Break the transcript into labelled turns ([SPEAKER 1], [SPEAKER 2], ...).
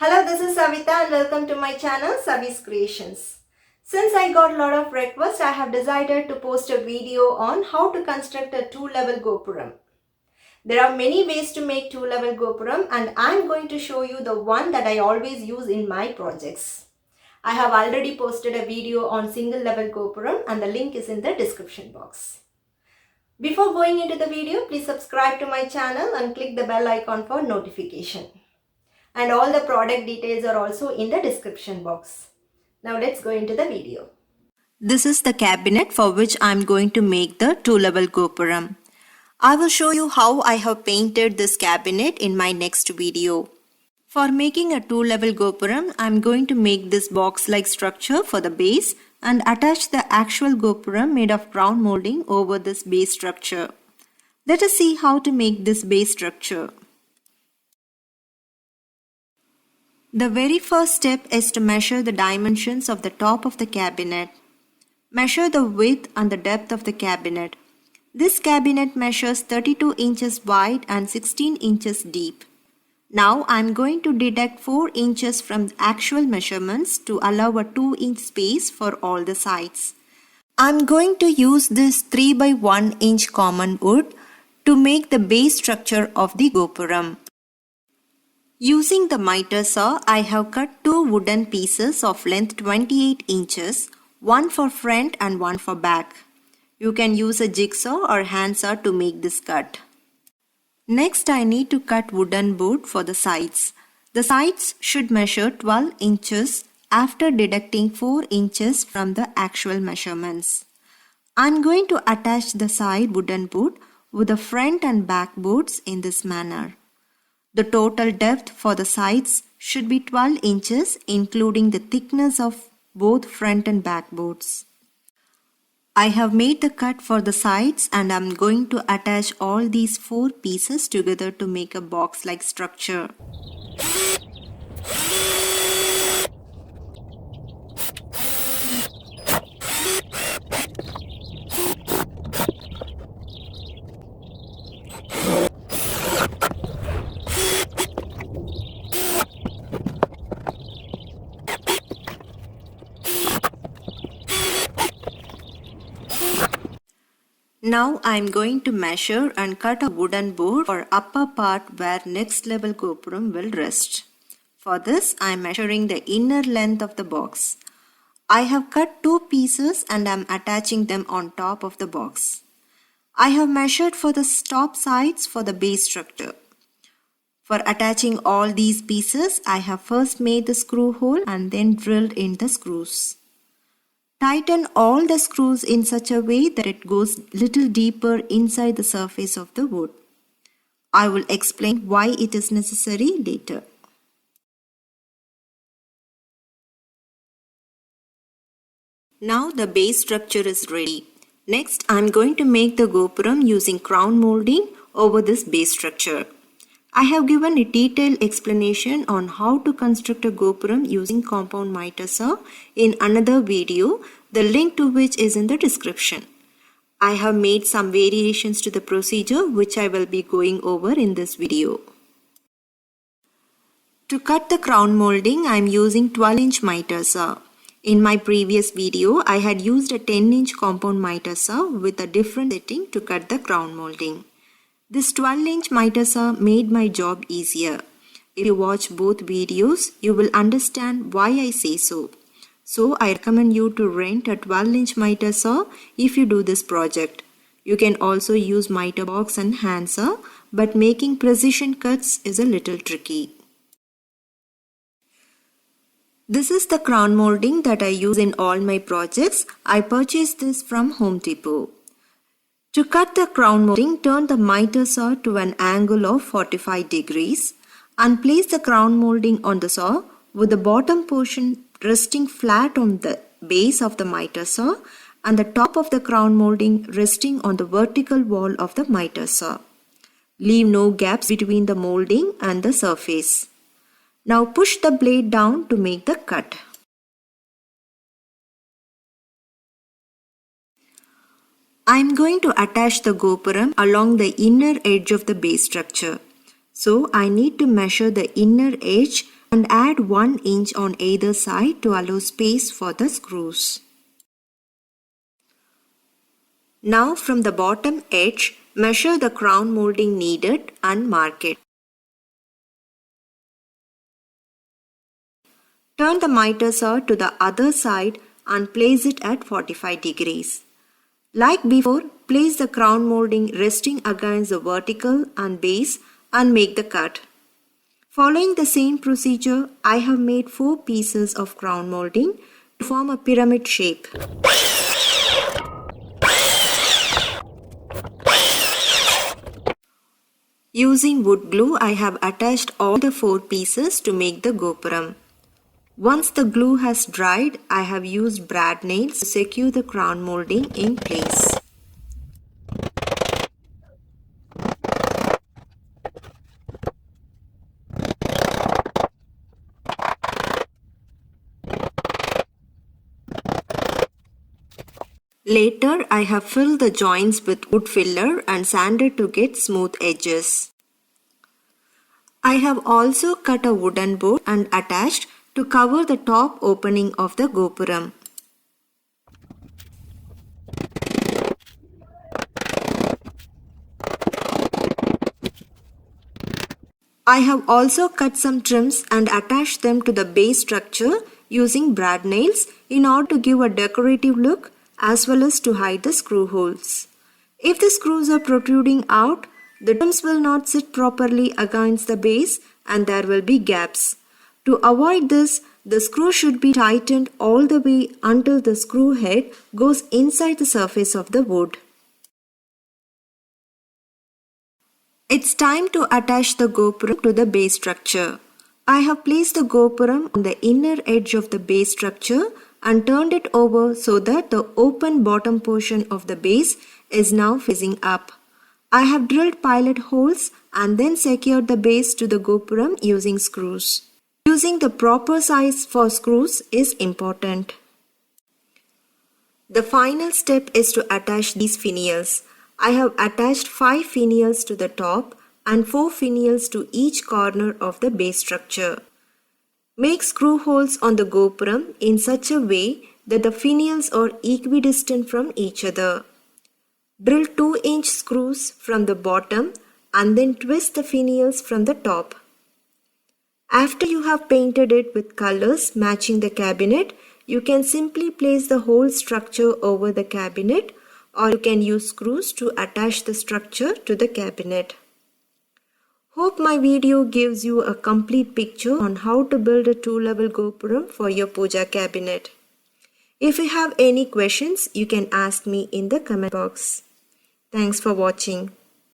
[SPEAKER 1] Hello, this is Savita and welcome to my channel Savi's Creations. Since I got a lot of requests, I have decided to post a video on how to construct a two-level gopuram. There are many ways to make two-level gopuram and I am going to show you the one that I always use in my projects. I have already posted a video on single-level gopuram and the link is in the description box. Before going into the video, please subscribe to my channel and click the bell icon for notification. And all the product details are also in the description box. Now let's go into the video. This is the cabinet for which I am going to make the two-level gopuram. I will show you how I have painted this cabinet in my next video. For making a two-level gopuram, I am going to make this box-like structure for the base and attach the actual gopuram made of crown molding over this base structure. Let us see how to make this base structure. The very first step is to measure the dimensions of the top of the cabinet. Measure the width and the depth of the cabinet. This cabinet measures 32 inches wide and 16 inches deep. Now I am going to deduct 4 inches from the actual measurements to allow a 2-inch space for all the sides. I am going to use this 3 by 1 inch common wood to make the base structure of the gopuram. Using the miter saw, I have cut 2 wooden pieces of length 28 inches, one for front and one for back. You can use a jigsaw or handsaw to make this cut. Next, I need to cut wooden board for the sides. The sides should measure 12 inches after deducting 4 inches from the actual measurements. I am going to attach the side wooden board with the front and back boards in this manner. The total depth for the sides should be 12 inches including the thickness of both front and back boards. I have made the cut for the sides and I am going to attach all these 4 pieces together to make a box-like structure. Now I am going to measure and cut a wooden board for upper part where next level gopuram will rest. For this I am measuring the inner length of the box. I have cut 2 pieces and I am attaching them on top of the box. I have measured for the top sides for the base structure. For attaching all these pieces, I have first made the screw hole and then drilled in the screws. Tighten all the screws in such a way that it goes little deeper inside the surface of the wood. I will explain why it is necessary later. Now the base structure is ready. Next, I am going to make the gopuram using crown molding over this base structure. I have given a detailed explanation on how to construct a gopuram using compound miter saw in another video, the link to which is in the description. I have made some variations to the procedure which I will be going over in this video. To cut the crown molding, I am using 12-inch miter saw. In my previous video, I had used a 10-inch compound miter saw with a different setting to cut the crown molding. This 12-inch miter saw made my job easier. If you watch both videos, you will understand why I say so. So I recommend you to rent a 12-inch miter saw if you do this project. You can also use miter box and handsaw, but making precision cuts is a little tricky. This is the crown molding that I use in all my projects. I purchased this from Home Depot. To cut the crown molding, turn the miter saw to an angle of 45 degrees and place the crown molding on the saw with the bottom portion resting flat on the base of the miter saw and the top of the crown molding resting on the vertical wall of the miter saw. Leave no gaps between the molding and the surface. Now push the blade down to make the cut. I am going to attach the gopuram along the inner edge of the base structure. So I need to measure the inner edge and add 1 inch on either side to allow space for the screws. Now from the bottom edge, measure the crown molding needed and mark it. Turn the miter saw to the other side and place it at 45 degrees. Like before, place the crown molding resting against the vertical and base and make the cut. Following the same procedure, I have made 4 pieces of crown molding to form a pyramid shape. Using wood glue, I have attached all the 4 pieces to make the gopuram. Once the glue has dried, I have used brad nails to secure the crown molding in place. Later, I have filled the joints with wood filler and sanded to get smooth edges. I have also cut a wooden board and attached to cover the top opening of the gopuram. I have also cut some trims and attached them to the base structure using brad nails in order to give a decorative look as well as to hide the screw holes. If the screws are protruding out, the trims will not sit properly against the base and there will be gaps. To avoid this, the screw should be tightened all the way until the screw head goes inside the surface of the wood. It's time to attach the gopuram to the base structure. I have placed the gopuram on the inner edge of the base structure and turned it over so that the open bottom portion of the base is now facing up. I have drilled pilot holes and then secured the base to the gopuram using screws. Using the proper size for screws is important. The final step is to attach these finials. I have attached 5 finials to the top and 4 finials to each corner of the base structure. Make screw holes on the gopuram in such a way that the finials are equidistant from each other. Drill 2-inch screws from the bottom and then twist the finials from the top. After you have painted it with colors matching the cabinet, you can simply place the whole structure over the cabinet, or you can use screws to attach the structure to the cabinet. Hope my video gives you a complete picture on how to build a 2-level gopuram for your puja cabinet. If you have any questions, you can ask me in the comment box. Thanks for watching.